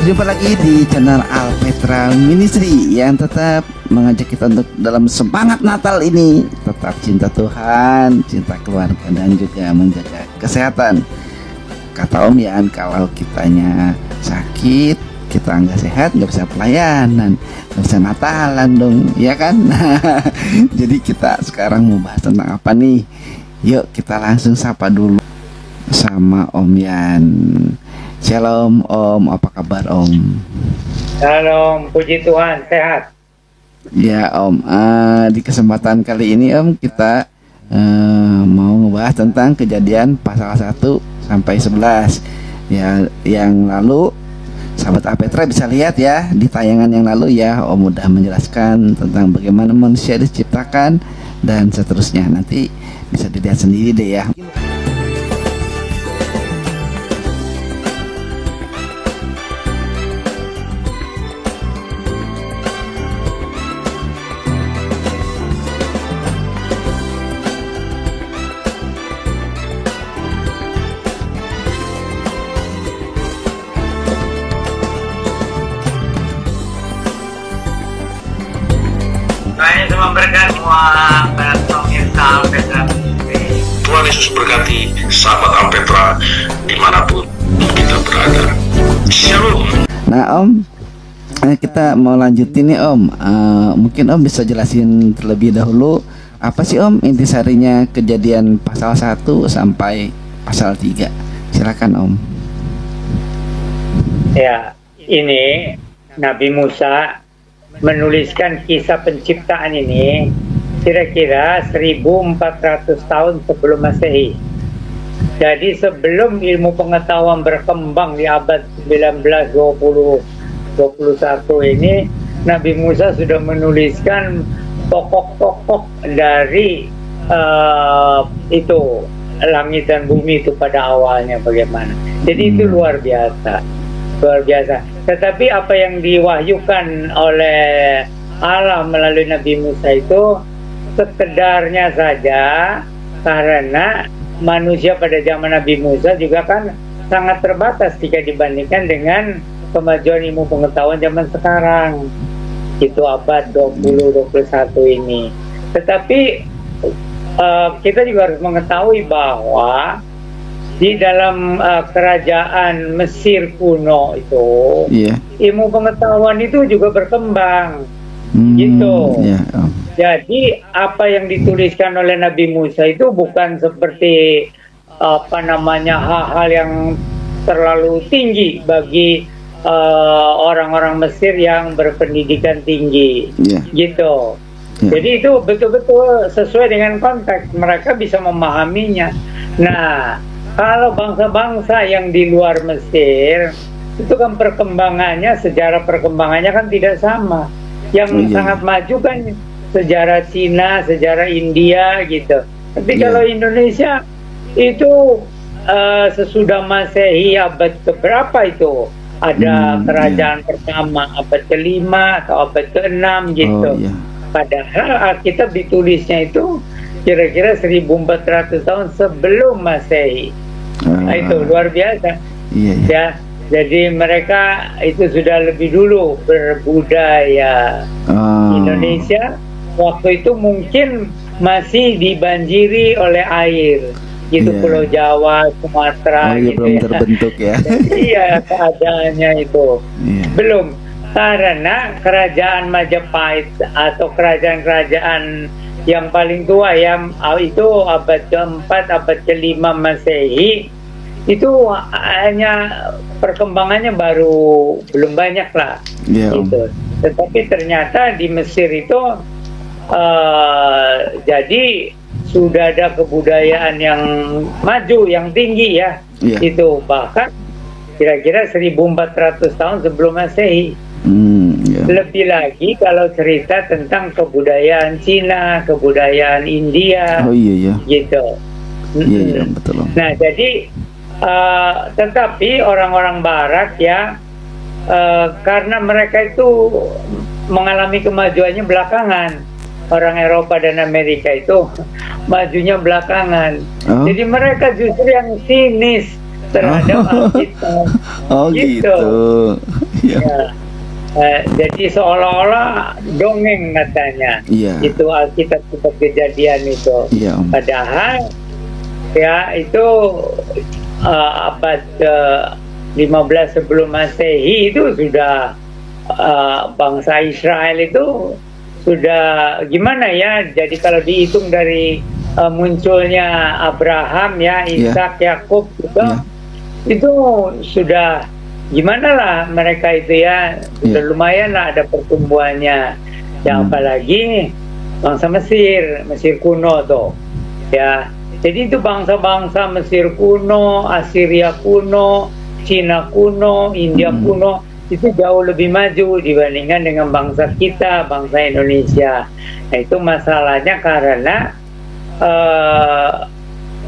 Berjumpa lagi di channel Alpetra Ministry yang tetap mengajak kita untuk dalam semangat Natal ini tetap cinta Tuhan, cinta keluarga, dan juga menjaga kesehatan. Kata Om Yan, kalau kitanya sakit, kita nggak sehat, nggak bisa pelayanan, nggak bisa Natalan dong, ya kan? Jadi kita sekarang mau bahas tentang apa nih? Yuk kita langsung sapa dulu sama Om Yan. Shalom Om, apa kabar Om? Shalom, puji Tuhan, sehat. Ya Om, di kesempatan kali ini Om kita mau ngebahas tentang Kejadian pasal 1 sampai 11. Ya, yang lalu sahabat Alpetra bisa lihat ya di tayangan yang lalu ya, Om udah menjelaskan tentang bagaimana manusia diciptakan dan seterusnya. Nanti bisa dilihat sendiri deh ya. Tuhan Yesus memberkati semua pemirsa Alpetra. Tuhan Yesus berkati sahabat Alpetra dimanapun kita berada. Shalom. Nah Om, kita mau lanjutin nih Om. Mungkin Om bisa jelasin terlebih dahulu apa sih Om intisarinya Kejadian pasal 1 sampai pasal 3. Silakan Om. Ya, ini Nabi Musa menuliskan kisah penciptaan ini kira-kira 1400 tahun sebelum Masehi. Jadi sebelum ilmu pengetahuan berkembang di abad 19, 20, 21 ini, Nabi Musa sudah menuliskan pokok-pokok dari itu langit dan bumi itu pada awalnya bagaimana. Jadi itu luar biasa. Luar biasa. Tetapi apa yang diwahyukan oleh Allah melalui Nabi Musa itu sekedarnya saja, karena manusia pada zaman Nabi Musa juga kan sangat terbatas jika dibandingkan dengan kemajuan ilmu pengetahuan zaman sekarang. Itu abad 20-21 ini. Tetapi kita juga harus mengetahui bahwa di dalam kerajaan Mesir kuno itu, ilmu pengetahuan itu juga berkembang, gitu. Jadi apa yang dituliskan oleh Nabi Musa itu bukan seperti hal-hal yang terlalu tinggi bagi orang-orang Mesir yang berpendidikan tinggi, gitu. Jadi itu betul-betul sesuai dengan konteks, mereka bisa memahaminya. Nah, kalau bangsa-bangsa yang di luar Mesir itu kan perkembangannya, sejarah perkembangannya kan tidak sama. Yang sangat maju kan sejarah Cina, sejarah India gitu. Tapi kalau Indonesia itu sesudah Masehi abad keberapa itu ada kerajaan pertama, abad ke-5 atau abad ke-6 gitu. Padahal Alkitab ditulisnya itu kira-kira 1400 tahun sebelum Masehi. Nah, itu luar biasa. Ya, jadi mereka itu sudah lebih dulu berbudaya. Indonesia waktu itu mungkin masih dibanjiri oleh air, gitu. Pulau Jawa, Sumatera, gitu belum terbentuk ya. Iya, keadaannya itu belum, karena kerajaan Majapahit atau kerajaan-kerajaan yang paling tua yang itu abad ke-4, abad ke-5 Masehi, itu hanya perkembangannya baru belum banyak lah, gitu. Tetapi ternyata di Mesir itu jadi sudah ada kebudayaan yang maju, yang tinggi ya, itu bahkan kira-kira 1400 tahun sebelum Masehi. Lebih lagi kalau cerita tentang kebudayaan Cina, kebudayaan India, gitu. Betul. Nah, jadi tetapi orang-orang Barat ya, karena mereka itu mengalami kemajuannya belakangan. Orang Eropa dan Amerika itu majunya belakangan. Jadi mereka justru yang sinis terhadap Alkitab. Gitu. Iya. Ya. Jadi seolah-olah dongeng katanya. Iya. Itu Alkitab kejadian itu. Iya, Om. Padahal ya itu abad ke-15 sebelum Masehi itu sudah bangsa Israel itu sudah gimana ya? Jadi kalau dihitung dari munculnya Abraham ya, Ishak, Yakub gitu, itu sudah gimana lah mereka itu ya, sudah lumayan lah ada pertumbuhannya. Yang apalagi bangsa Mesir kuno tuh ya. Jadi itu bangsa-bangsa Mesir kuno, Assyria kuno, Cina kuno, India kuno itu jauh lebih maju dibandingkan dengan bangsa kita, bangsa Indonesia. Nah itu masalahnya karena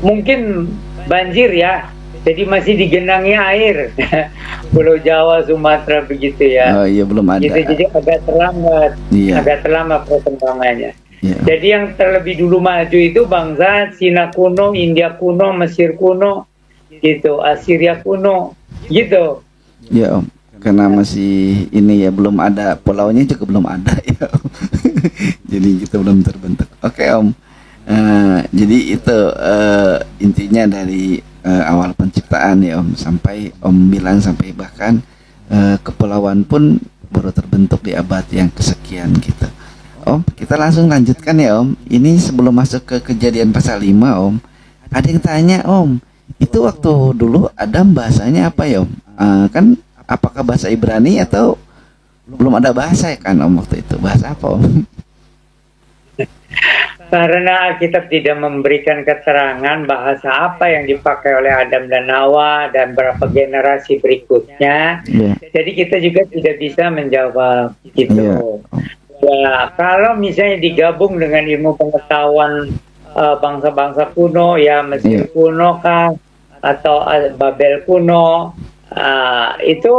mungkin banjir ya, jadi masih digenangi air. Pulau Jawa, Sumatera begitu ya. Oh iya, belum ada. Gitu, jadi agak terlambat, agak terlambat perkembangannya. Jadi yang terlebih dulu maju itu bangsa Cina kuno, India kuno, Mesir kuno, gitu, Assyria kuno, gitu. Ya Om, karena masih ini ya, belum ada, pulaunya juga belum ada ya Om. Jadi kita belum terbentuk. Oke Om, jadi itu intinya dari awal penciptaan ya Om, sampai Om bilang sampai bahkan kepulauan pun baru terbentuk di abad yang kesekian gitu. Om, kita langsung lanjutkan ya Om. Ini sebelum masuk ke Kejadian pasal 5 Om, ada yang tanya Om, itu waktu dulu Adam bahasanya apa ya Om? Kan apakah bahasa Ibrani atau belum ada bahasa ya kan Om waktu itu? Bahasa apa Om? Karena Alkitab tidak memberikan keterangan bahasa apa yang dipakai oleh Adam dan Hawa dan berapa generasi berikutnya, jadi kita juga tidak bisa menjawab gitu. Ya, kalau misalnya digabung dengan ilmu pengetahuan bangsa-bangsa kuno ya, Mesir kuno kah atau Babel kuno, itu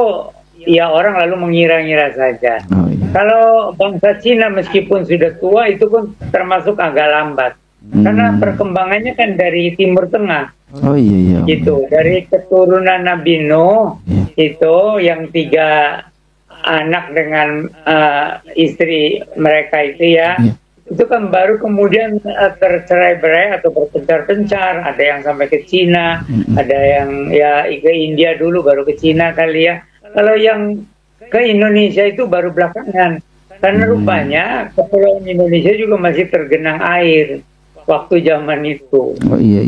ya orang lalu mengira-ngira saja. Kalau bangsa Cina meskipun sudah tua itu pun termasuk agak lambat, karena perkembangannya kan dari Timur Tengah. Oh iya. Gitu, dari keturunan Nabi Nuh itu yang 3 anak dengan istri mereka itu ya, itu kan baru kemudian tercerai-berai atau berpencar-pencar. Ada yang sampai ke Cina, ada yang ya ke India dulu baru ke Cina kali ya. Kalau yang ke Indonesia itu baru belakangan, karena rupanya kepulauan Indonesia juga masih tergenang air waktu zaman itu. Oh iya.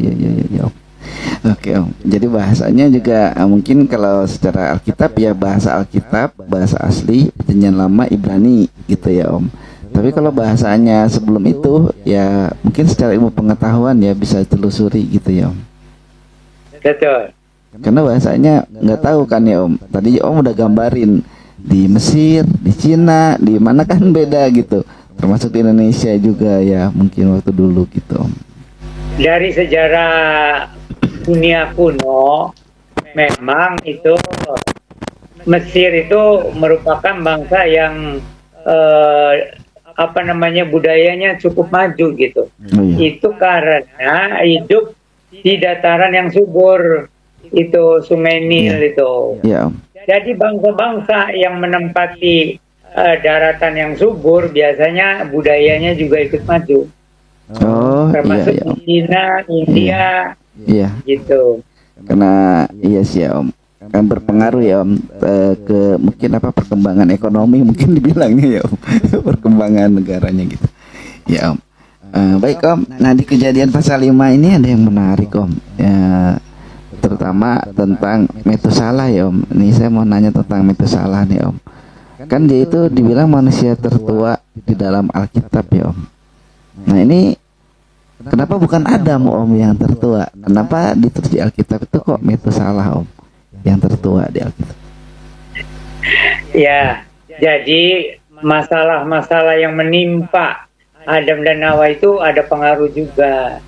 Oke Om, jadi bahasanya juga mungkin kalau secara Alkitab ya bahasa Alkitab, bahasa asli Perjanjian Lama Ibrani gitu ya Om. Tapi kalau bahasanya sebelum itu ya mungkin secara ilmu pengetahuan ya bisa telusuri gitu ya Om. Betul. Karena bahasanya nggak tahu kan ya Om. Tadi Om udah gambarin di Mesir, di Cina, di mana kan beda gitu. Termasuk di Indonesia juga ya mungkin waktu dulu gitu Om. Dari sejarah dunia kuno memang itu Mesir itu merupakan bangsa yang budayanya cukup maju gitu. Itu karena hidup di dataran yang subur, itu Sungai Nil itu. Jadi bangsa-bangsa yang menempati daratan yang subur biasanya budayanya juga ikut maju. Termasuk di China, India. Gitu. Karena iya sih ya Om, kan berpengaruh ya Om ke mungkin perkembangan ekonomi mungkin dibilangnya ya Om. Perkembangan negaranya gitu ya Om. Baik Om, nah di Kejadian pasal 5 ini ada yang menarik Om ya, terutama tentang Metusalah ya Om. Ini saya mau nanya tentang Metusalah nih Om. Kan dia itu dibilang manusia tertua di dalam Alkitab ya Om. Nah ini kenapa bukan Adam Om yang tertua? Kenapa ditulis di Alkitab itu kok Metusalah Om yang tertua di Alkitab? Ya, jadi masalah-masalah yang menimpa Adam dan Hawa itu ada pengaruh juga.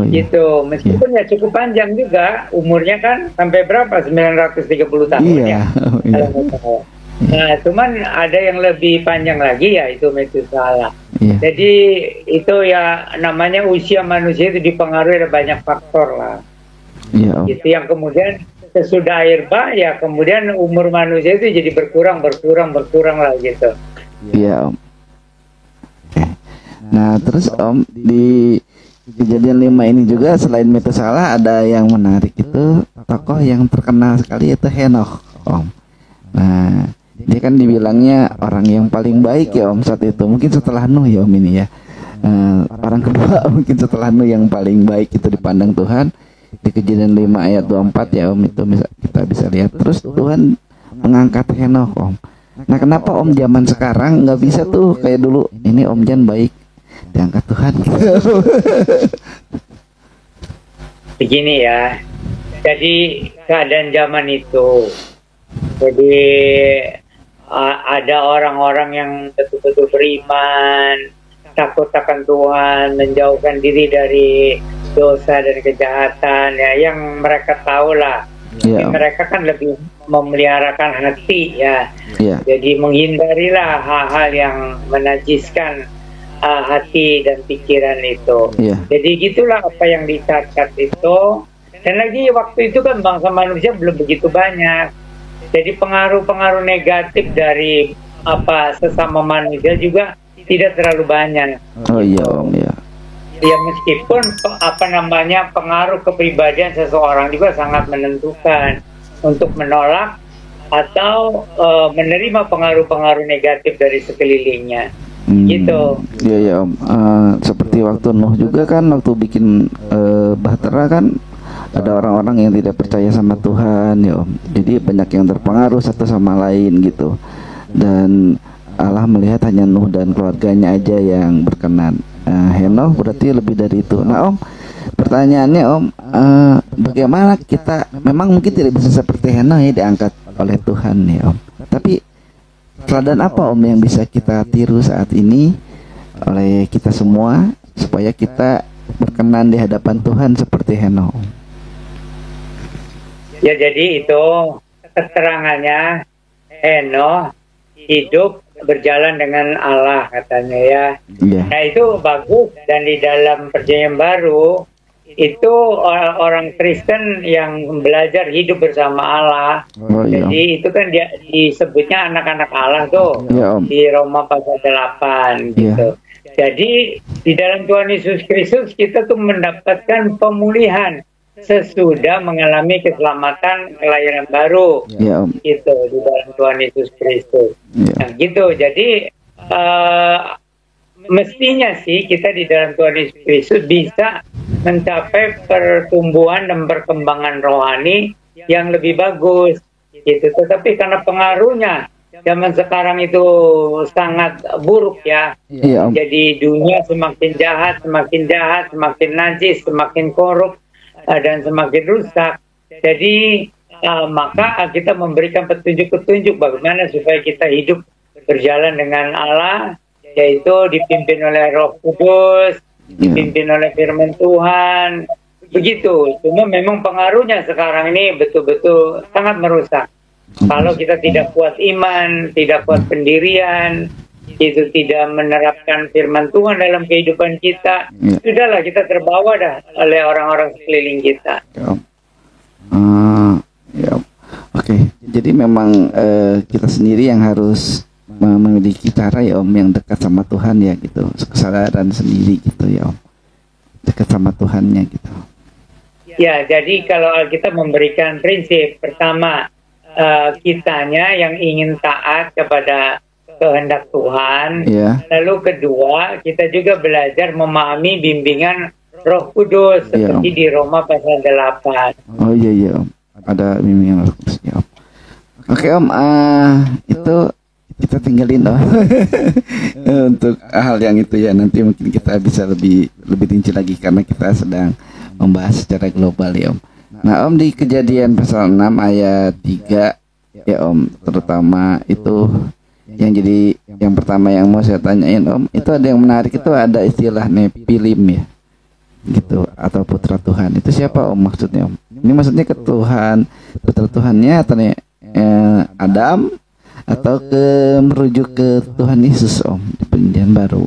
Gitu, meskipun ya cukup panjang juga umurnya kan, sampai berapa? 930 tahun ya. Nah, cuman ada yang lebih panjang lagi ya, itu Metusalah. Jadi itu ya namanya usia manusia itu dipengaruhi oleh banyak faktor lah. Itu yang kemudian sesudah air bah ya kemudian umur manusia itu jadi berkurang lah gitu. Iya Om. Nah terus Om, di kejadian 5 ini juga selain Metusala ada yang menarik, itu tokoh yang terkenal sekali yaitu Henokh Om. Nah dia kan dibilangnya orang yang paling baik ya Om saat itu, mungkin setelah Nuh ya Om ini ya. Orang kedua mungkin setelah Nuh yang paling baik itu dipandang Tuhan. Di Kejadian 5 ayat 24 ya Om, itu kita bisa lihat. Terus Tuhan mengangkat Henokh Om. Nah kenapa Om zaman sekarang nggak bisa tuh kayak dulu, ini Om Jan baik diangkat Tuhan gitu. Begini ya, jadi keadaan zaman itu, jadi ada orang-orang yang betul-betul beriman, takut akan Tuhan, menjauhkan diri dari dosa dan kejahatan ya, yang mereka tahu lah. Mereka kan lebih memeliharakan hati ya. Jadi menghindarilah hal-hal yang menajiskan hati dan pikiran itu. Jadi gitulah apa yang dicatat itu. Dan lagi waktu itu kan bangsa manusia belum begitu banyak. Jadi pengaruh-pengaruh negatif dari sesama manusia juga tidak terlalu banyak. Oh iya Om ya. Ya meskipun pengaruh kepribadian seseorang juga sangat menentukan untuk menolak atau menerima pengaruh-pengaruh negatif dari sekelilingnya. Gitu. Iya ya Om. Seperti waktu Nuh juga kan, waktu bikin bahtera kan ada orang-orang yang tidak percaya sama Tuhan ya Om. Jadi banyak yang terpengaruh satu sama lain gitu. Dan Allah melihat hanya Nuh dan keluarganya aja yang berkenan. Henokh berarti lebih dari itu. Nah Om, pertanyaannya Om, bagaimana kita, memang mungkin tidak bisa seperti Henokh ya diangkat oleh Tuhan ya Om, tapi teladan apa Om yang bisa kita tiru saat ini oleh kita semua supaya kita berkenan di hadapan Tuhan seperti Henokh? Ya jadi itu keterangannya, Henokh hidup berjalan dengan Allah katanya ya. Nah itu bagus, dan di dalam perjanjian baru itu orang Kristen yang belajar hidup bersama Allah. Jadi itu kan dia disebutnya anak-anak Allah tuh di Roma pasal 8 gitu. Jadi di dalam Tuhan Yesus Kristus kita tuh mendapatkan pemulihan sesudah mengalami keselamatan kelahiran baru, gitu di dalam Tuhan Yesus Kristus. Nah, gitu. Jadi mestinya sih kita di dalam Tuhan Yesus Kristus bisa mencapai pertumbuhan dan perkembangan rohani yang lebih bagus, gitu. Tetapi karena pengaruhnya zaman sekarang itu sangat buruk ya. Jadi dunia semakin jahat, semakin najis, semakin korup, dan semakin rusak. Jadi maka kita memberikan petunjuk-petunjuk bagaimana supaya kita hidup berjalan dengan Allah, yaitu dipimpin oleh Roh Kudus, dipimpin oleh firman Tuhan. Begitu. Cuma memang pengaruhnya sekarang ini betul-betul sangat merusak. Kalau kita tidak kuat iman, tidak kuat pendirian, itu tidak menerapkan firman Tuhan dalam kehidupan kita, sudahlah kita terbawa dah oleh orang-orang sekeliling kita. Oke. Jadi memang kita sendiri yang harus memiliki cara ya Om yang dekat sama Tuhan ya gitu, kesadaran sendiri gitu ya Om, dekat sama Tuhannya gitu. Ya, jadi kalau kita memberikan prinsip pertama, kitanya yang ingin taat kepada kehendak Tuhan. Lalu kedua, kita juga belajar memahami bimbingan Roh Kudus seperti di Roma pasal 8. Oh iya Om, ada bimbingan Roh Kudus ya Om. Oke Om, itu kita tinggalin Om. Untuk hal yang itu ya, nanti mungkin kita bisa lebih rinci lagi karena kita sedang membahas secara global ya Om. Nah Om, di Kejadian pasal 6 ayat 3 ya Om, terutama itu yang pertama yang mau saya tanyain Om, itu ada yang menarik, itu ada istilah Nepilim ya gitu, atau putra Tuhan. Itu siapa Om maksudnya Om? Ini maksudnya ke Tuhan, putra Tuhannya atau Adam, atau merujuk ke Tuhan Yesus Om di perjanjian baru?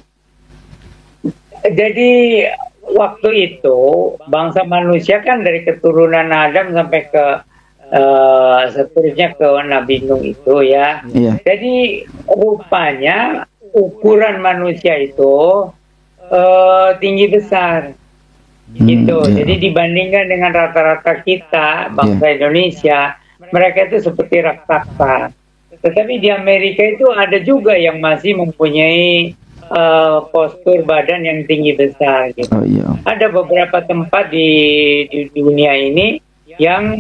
Jadi waktu itu bangsa manusia kan dari keturunan Adam sampai ke seterusnya ke Nabi Nuh itu ya. Iya. Jadi rupanya ukuran manusia itu tinggi besar gitu. Iya. Jadi dibandingkan dengan rata-rata kita bangsa Indonesia, mereka itu seperti raksasa. Tetapi di Amerika itu ada juga yang masih mempunyai postur badan yang tinggi besar gitu. Oh iya Om. Ada beberapa tempat di dunia ini yang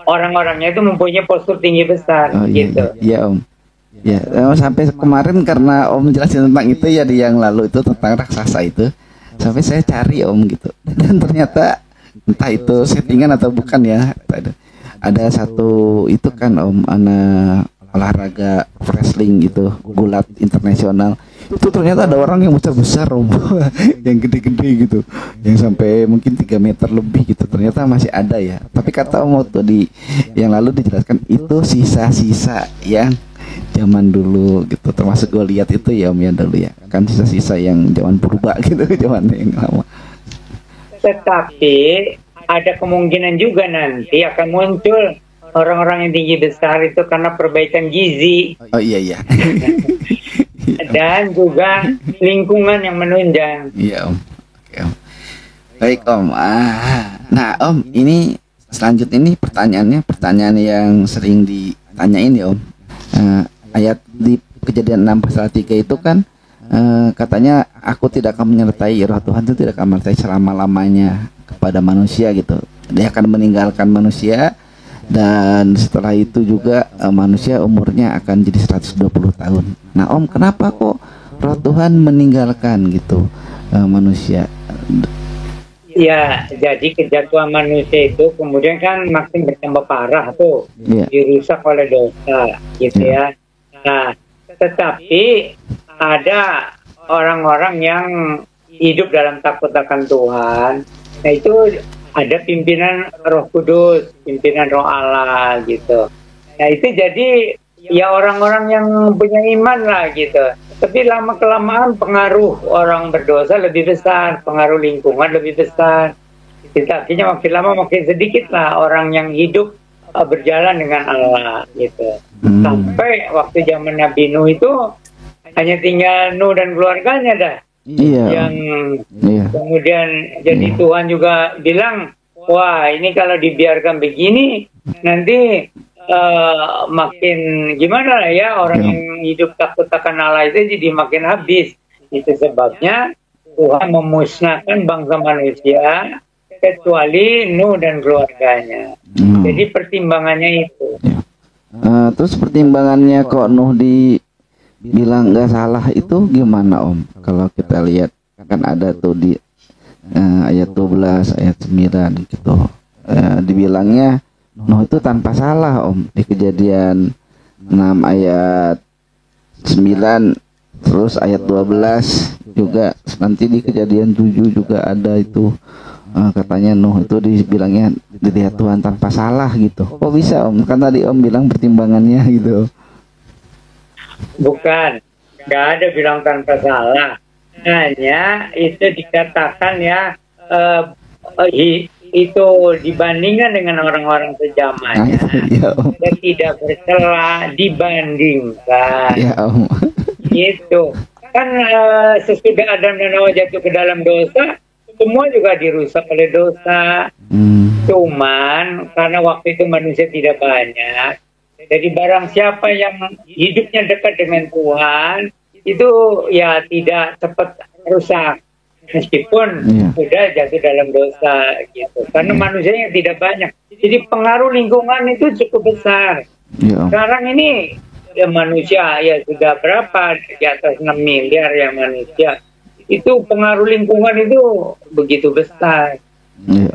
orang-orangnya itu mempunyai postur tinggi besar Oh iya, gitu. iya Om. Ya, sampai kemarin karena Om jelasin tentang itu ya di yang lalu itu tentang raksasa itu, sampai saya cari Om gitu, dan ternyata entah itu settingan atau bukan ya, ada satu itu kan Om, anak olahraga wrestling gitu, gulat internasional itu ternyata ada orang yang besar-besar Om, yang gede-gede gitu, yang sampai mungkin 3 meter lebih gitu, ternyata masih ada ya. Tapi kata Om waktu di yang lalu dijelaskan itu sisa-sisa yang zaman dulu gitu, termasuk gue lihat itu ya Om ya dulu ya, kan sisa-sisa yang zaman purba gitu, zaman yang lama. Tetapi ada kemungkinan juga nanti akan muncul orang-orang yang tinggi besar itu karena perbaikan gizi Oh iya iya. dan juga lingkungan yang menunjang. Iya Om. Oke Om. Baik Om. Nah Om, ini selanjutnya ini pertanyaan yang sering ditanyain ya Om. Ayat di Kejadian 6 pasal 3 itu kan katanya aku tidak akan menyertai, roh Tuhan itu tidak akan menyertai selama-lamanya kepada manusia gitu. Dia akan meninggalkan manusia, dan setelah itu juga manusia umurnya akan jadi 120 tahun. Nah Om, kenapa kok roh Tuhan meninggalkan gitu manusia? Ya, jadi kejatuhan manusia itu kemudian kan makin bertambah parah tuh, dirusak oleh dosa gitu ya. Nah, tetapi ada orang-orang yang hidup dalam takut akan Tuhan. Nah itu ada pimpinan Roh Kudus, pimpinan Roh Allah gitu. Nah itu jadi ya orang-orang yang punya iman lah gitu. Tapi lama-kelamaan pengaruh orang berdosa lebih besar, pengaruh lingkungan lebih besar. Jadi akhirnya makin lama makin sedikit lah orang yang hidup berjalan dengan Allah gitu. Sampai waktu zaman Nabi Nuh itu hanya tinggal Nuh dan keluarganya dah. Yang kemudian jadi Tuhan juga bilang, wah ini kalau dibiarkan begini nanti makin gimana lah ya, orang yang hidup takut akan Allah itu jadi makin habis. Itu sebabnya Tuhan memusnahkan bangsa manusia kecuali Nuh dan keluarganya. Jadi pertimbangannya itu. Terus pertimbangannya kok Nuh dibilang nggak salah itu gimana Om? Kalau kita lihat kan ada tuh di ayat 12, ayat 9 gitu, dibilangnya Nuh itu tanpa salah Om, di Kejadian 6 ayat 9, terus ayat 12 juga, nanti di Kejadian 7 juga ada itu, katanya Nuh itu dibilangnya dilihat Tuhan tanpa salah gitu. Kok bisa Om? Kan tadi Om bilang pertimbangannya gitu. Bukan, nggak ada bilang tanpa salah. Hanya itu dikatakan ya, itu dibandingkan dengan orang-orang sejamannya, dan tidak bercela dibandingkan. Ya Om. Gitu. Kan sesudah Adam dan Hawa jatuh ke dalam dosa, semua juga dirusak oleh dosa. Cuman karena waktu itu manusia tidak banyak, jadi barang siapa yang hidupnya dekat dengan Tuhan, itu ya tidak cepat rusak. Meskipun sudah jatuh dalam dosa gitu. Karena manusianya tidak banyak. Jadi pengaruh lingkungan itu cukup besar. Sekarang ini ya manusia ya sudah berapa, di atas 6 miliar ya manusia. Itu pengaruh lingkungan itu begitu besar.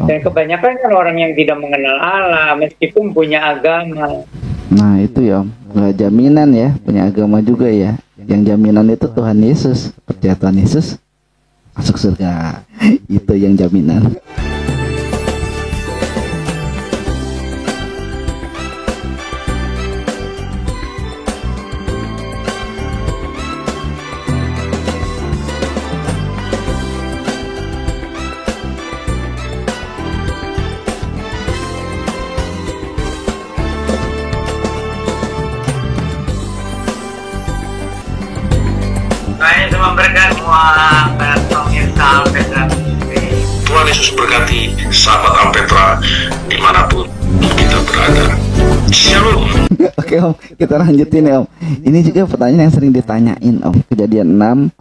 Dan kebanyakan kan orang yang tidak mengenal Allah meskipun punya agama. Nah itu ya Om, nggak jaminan ya, punya agama juga ya. Yang jaminan itu Tuhan Yesus, percaya Tuhan Yesus masuk surga. Itu yang jaminan. memberkati semua pemirsa Alpetra. Tuhan Yesus berkati sahabat Alpetra dimanapun kita berada. Shalom. Oke Om, kita lanjutin ya Om. Ini juga pertanyaan yang sering ditanyain Om. Kejadian 6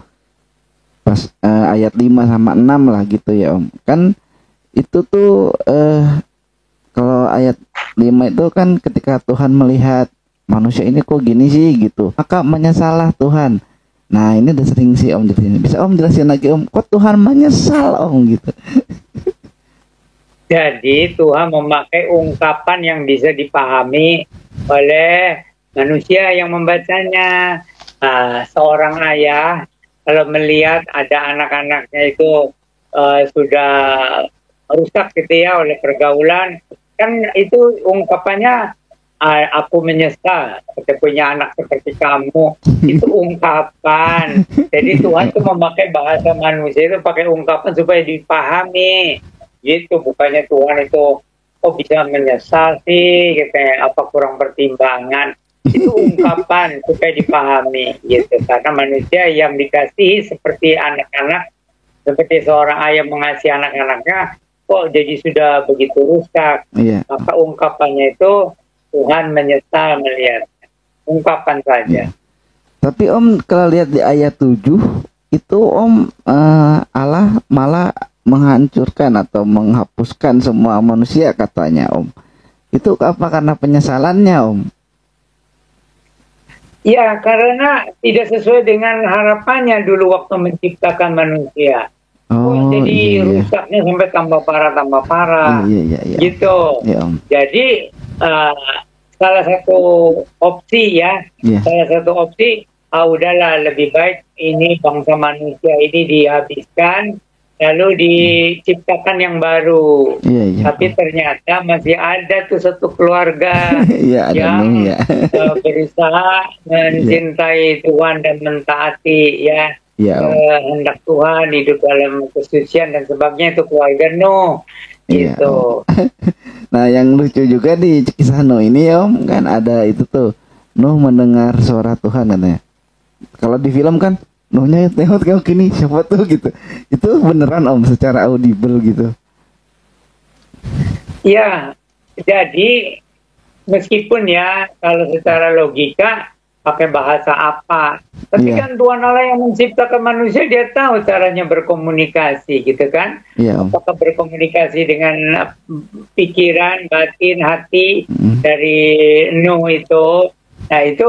pas ayat 5 sama 6 lah gitu ya Om. Kan itu tuh kalau ayat 5 itu kan ketika Tuhan melihat manusia ini kok gini sih gitu, maka menyesalah Tuhan. Nah ini udah sering sih Om jelasin. Bisa Om jelasin lagi Om, kok Tuhan menyesal Om gitu. Jadi Tuhan memakai ungkapan yang bisa dipahami oleh manusia yang membacanya. Seorang ayah kalau melihat ada anak-anaknya itu sudah rusak gitu ya oleh pergaulan, kan itu ungkapannya aku menyesal kita punya anak seperti kamu. Itu ungkapan. Jadi Tuhan tuh memakai bahasa manusia itu pakai ungkapan supaya dipahami. Gitu, bukannya Tuhan itu bisa menyesal sih katanya, apa kurang pertimbangan. Itu ungkapan supaya dipahami gitu, karena manusia yang dikasihi seperti anak-anak, seperti seorang ayah mengasihi anak-anaknya kok jadi sudah begitu rusak. Maka ungkapannya itu Tuhan menyesal melihat, ungkapan saja. Tapi Om kalau lihat di ayat 7 itu Om, Allah malah menghancurkan atau menghapuskan semua manusia katanya Om. Itu apa karena penyesalannya Om? Ya, karena tidak sesuai dengan harapannya dulu waktu menciptakan manusia. Jadi rusaknya sampai tambah parah. Gitu. Iya, Om. Jadi salah satu opsi ya, salah satu opsi, udahlah lebih baik ini bangsa manusia ini dihabiskan, lalu diciptakan yang baru. Tapi ternyata masih ada tuh satu keluarga yang berusaha mencintai Tuhan dan mentaati hendak Tuhan, hidup dalam kesucian dan sebagainya, itu keluarga Nuh. Gitu. Nah yang lucu juga di kisah Nuh ini Om, kan ada itu tuh Nuh mendengar suara Tuhan katanya. Kalau di film kan Nuhnya tengok gini, siapa tuh gitu. Itu beneran Om secara audible gitu. Ya, jadi meskipun ya kalau secara logika pakai bahasa apa, tapi kan Tuhan Allah yang menciptakan manusia, dia tahu caranya berkomunikasi gitu kan. Apakah berkomunikasi dengan pikiran, batin, hati dari Nuh itu. Nah itu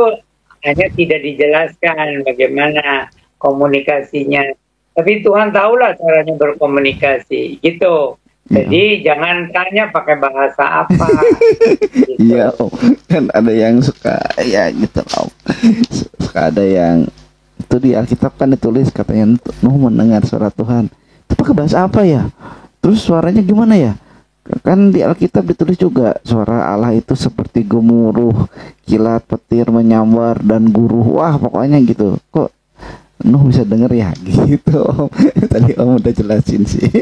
hanya tidak dijelaskan bagaimana komunikasinya, tapi Tuhan tahulah caranya berkomunikasi gitu. Jadi jangan tanya pakai bahasa apa. Gitu. Iya Om, kan ada yang suka ya gitu Om. Suka ada yang itu di Alkitab kan ditulis katanya Nuh mendengar suara Tuhan. Itu pakai bahasa apa ya? Terus suaranya gimana ya? Kan di Alkitab ditulis juga suara Allah itu seperti gemuruh, kilat petir menyambar dan guruh. Wah pokoknya gitu. Kok Nuh bisa denger ya gitu Om. Tadi Om udah jelasin sih.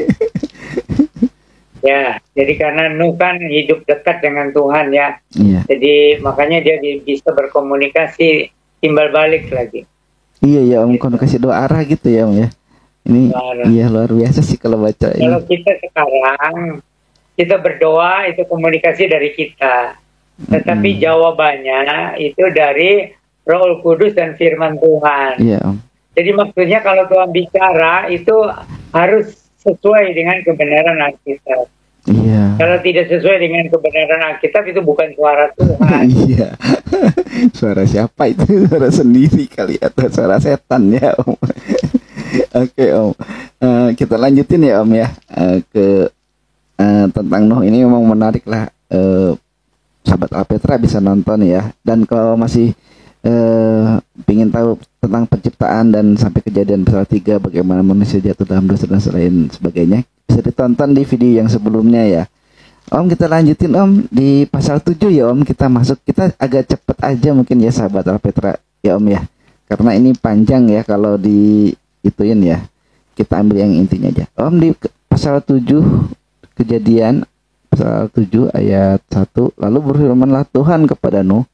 Ya, jadi karena Nuh kan hidup dekat dengan Tuhan ya. Jadi makanya dia bisa berkomunikasi timbal balik lagi. Gitu. Om, komunikasi dua arah gitu ya Om ya. Ini luar biasa sih kalau baca ini. Kalau kita sekarang kita berdoa itu komunikasi dari kita. Tetapi jawabannya itu dari Roh Kudus dan firman Tuhan. Om. Jadi maksudnya kalau Tuhan bicara itu harus sesuai dengan kebenaran Alkitab. Kalau tidak sesuai dengan kebenaran Alkitab itu bukan suara Tuhan. Suara siapa itu? Suara sendiri kali atau suara setan ya Om. Oke Om, kita lanjutin ya Om ya ke tentang Nuh ini. Memang menarik lah, sahabat Alpetra bisa nonton ya. Dan kalau masih ingin tahu tentang penciptaan dan sampai kejadian pasal 3 bagaimana manusia jatuh dalam dosa dan lain sebagainya, bisa ditonton di video yang sebelumnya ya. Om kita lanjutin Om di pasal 7 ya Om, kita masuk, kita agak cepet aja mungkin ya sahabat Alpetra ya Om ya, karena ini panjang ya kalau di ituin ya, kita ambil yang intinya aja. Om di pasal 7 kejadian pasal 7 ayat 1, lalu berfirmanlah Tuhan kepada Nuh,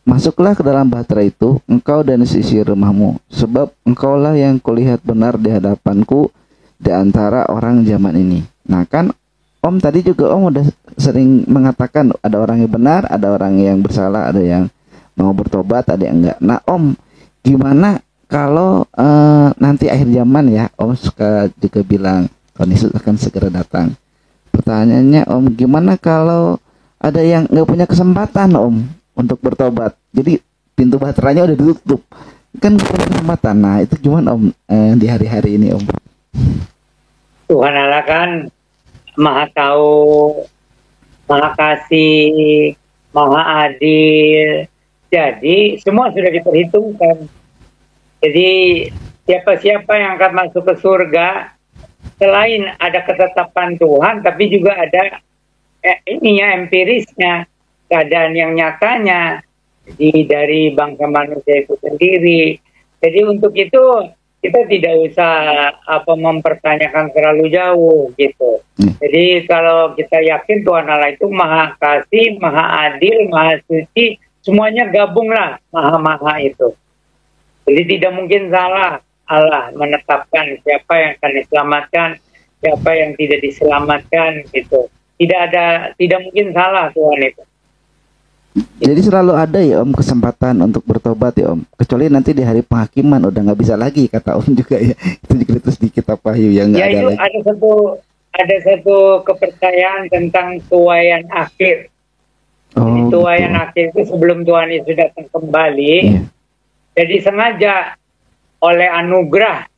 masuklah ke dalam bahtera itu, engkau dan sisi rumahmu, sebab engkaulah yang kulihat benar di hadapanku di antara orang zaman ini. Nah kan Om tadi juga Om udah sering mengatakan ada orang yang benar, ada orang yang bersalah, ada yang mau bertobat, ada yang enggak. Nah Om, gimana kalau nanti akhir zaman ya, Om suka juga bilang Tuhan Yesus akan segera datang. Pertanyaannya Om, gimana kalau ada yang nggak punya kesempatan Om untuk bertobat? Jadi pintu bahteranya udah ditutup, kan nggak punya kesempatan. Nah itu gimana Om di hari-hari ini Om? Tuhan Allah kan Maha tahu, Maha kasih, Maha adil. Jadi semua sudah diperhitungkan. Jadi siapa-siapa yang akan masuk ke surga, selain ada ketetapan Tuhan, tapi juga ada ini ya empirisnya, keadaan yang nyatanya dari bangsa manusia itu sendiri. Jadi untuk itu kita tidak usah mempertanyakan terlalu jauh gitu. Jadi kalau kita yakin Tuhan Allah itu Maha kasih, Maha adil, Maha suci, semuanya gabunglah Maha itu. Jadi tidak mungkin salah Allah menetapkan siapa yang akan diselamatkan, siapa yang tidak diselamatkan gitu. Tidak mungkin salah Tuhan itu. Jadi selalu ada ya Om kesempatan untuk bertobat ya Om. Kecuali nanti di hari penghakiman udah nggak bisa lagi kata Om juga ya. Itu juga terus di kitab Wahyu yang nggak ya, ada itu lagi. Ada satu kepercayaan tentang tuaian akhir. Jadi tuaian akhir itu sebelum Tuhan Yesus datang kembali. Yeah. Jadi sengaja oleh anugerah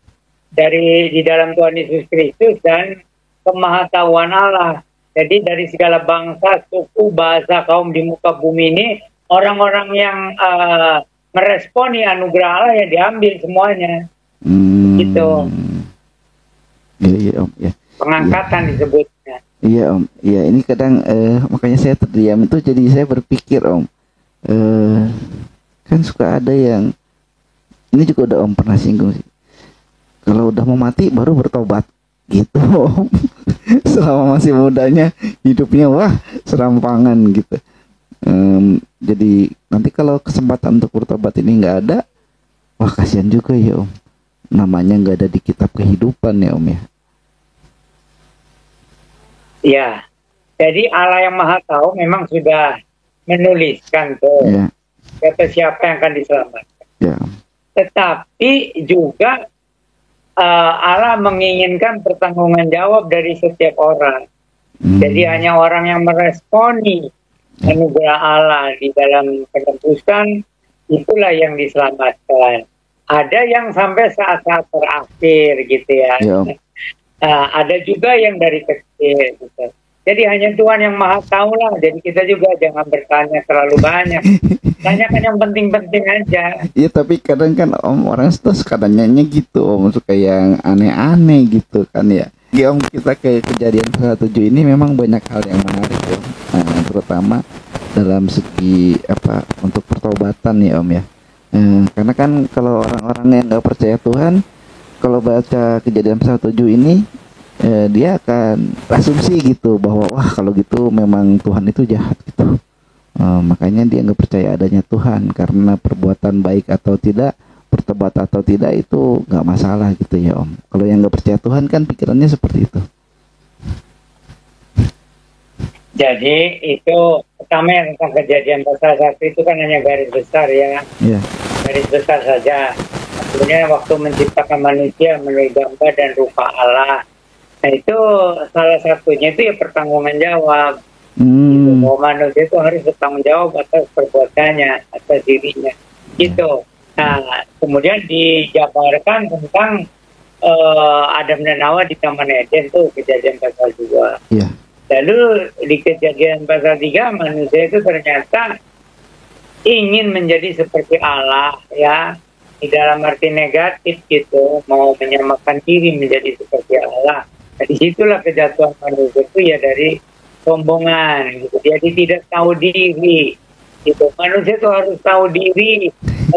di dalam Tuhan Yesus Kristus dan kemahatauan Allah. Jadi dari segala bangsa, suku, bahasa, kaum di muka bumi ini, orang-orang yang meresponi anugerah Allah ya diambil semuanya. Gitu. Iya Om. Ya. Pengangkatan disebutnya. Iya Om. Iya ini kadang makanya saya terdiam itu jadi saya berpikir Om. Kan suka ada yang ini juga udah Om pernah singgung sih. Kalau udah mau mati baru bertobat. Gitu Om. Selama masih mudanya hidupnya wah serampangan gitu. Jadi nanti kalau kesempatan untuk bertobat ini nggak ada, wah kasihan juga ya Om. Namanya nggak ada di kitab kehidupan ya Om ya. Ya, jadi Allah yang Maha Tahu memang sudah menuliskan tuh siapa yang akan diselamatkan. Ya. Tetapi juga Allah menginginkan pertanggungan jawab dari setiap orang. Jadi hanya orang yang meresponi anugerah Allah di dalam penebusan, itulah yang diselamatkan. Ada yang sampai saat-saat terakhir gitu ya. Ada juga yang dari kecil gitu. Jadi hanya Tuhan yang Maha Tahu lah. Jadi kita juga jangan bertanya terlalu banyak. Tanyakan yang penting-penting aja. Iya tapi kadang kan Om orang itu suka nanya gitu Om, suka yang aneh-aneh gitu kan ya. Ya Om, kita ke kejadian 1:7 ini memang banyak hal yang menarik Om. Terutama dalam segi untuk pertobatan ya Om ya. Karena kan kalau orang-orang yang nggak percaya Tuhan, kalau baca kejadian 1:7 ini dia akan asumsi gitu bahwa wah kalau gitu memang Tuhan itu jahat gitu. Makanya dia nggak percaya adanya Tuhan karena perbuatan baik atau tidak, bertobat atau tidak itu nggak masalah gitu ya Om. Kalau yang nggak percaya Tuhan kan pikirannya seperti itu. Jadi itu pertama yang tentang kejadian pasal 1 itu kan hanya garis besar ya. Garis besar saja. Kemudian waktu menciptakan manusia menurut gambar dan rupa Allah. Nah itu salah satunya itu ya pertanggungan jawab. Gitu. Bahwa manusia itu harus bertanggung jawab atas perbuatannya, atas dirinya. Gitu. Nah kemudian dijabarkan tentang Adam dan Hawa di Taman Eden tuh kejadian pasal 2. Lalu di kejadian pasal 3 manusia itu ternyata ingin menjadi seperti Allah ya. Di dalam arti negatif gitu, mau menyamakan diri menjadi seperti Allah. Nah, disitulah kejatuhan manusia itu ya dari sombongan gitu. Jadi tidak tahu diri gitu. Manusia itu harus tahu diri,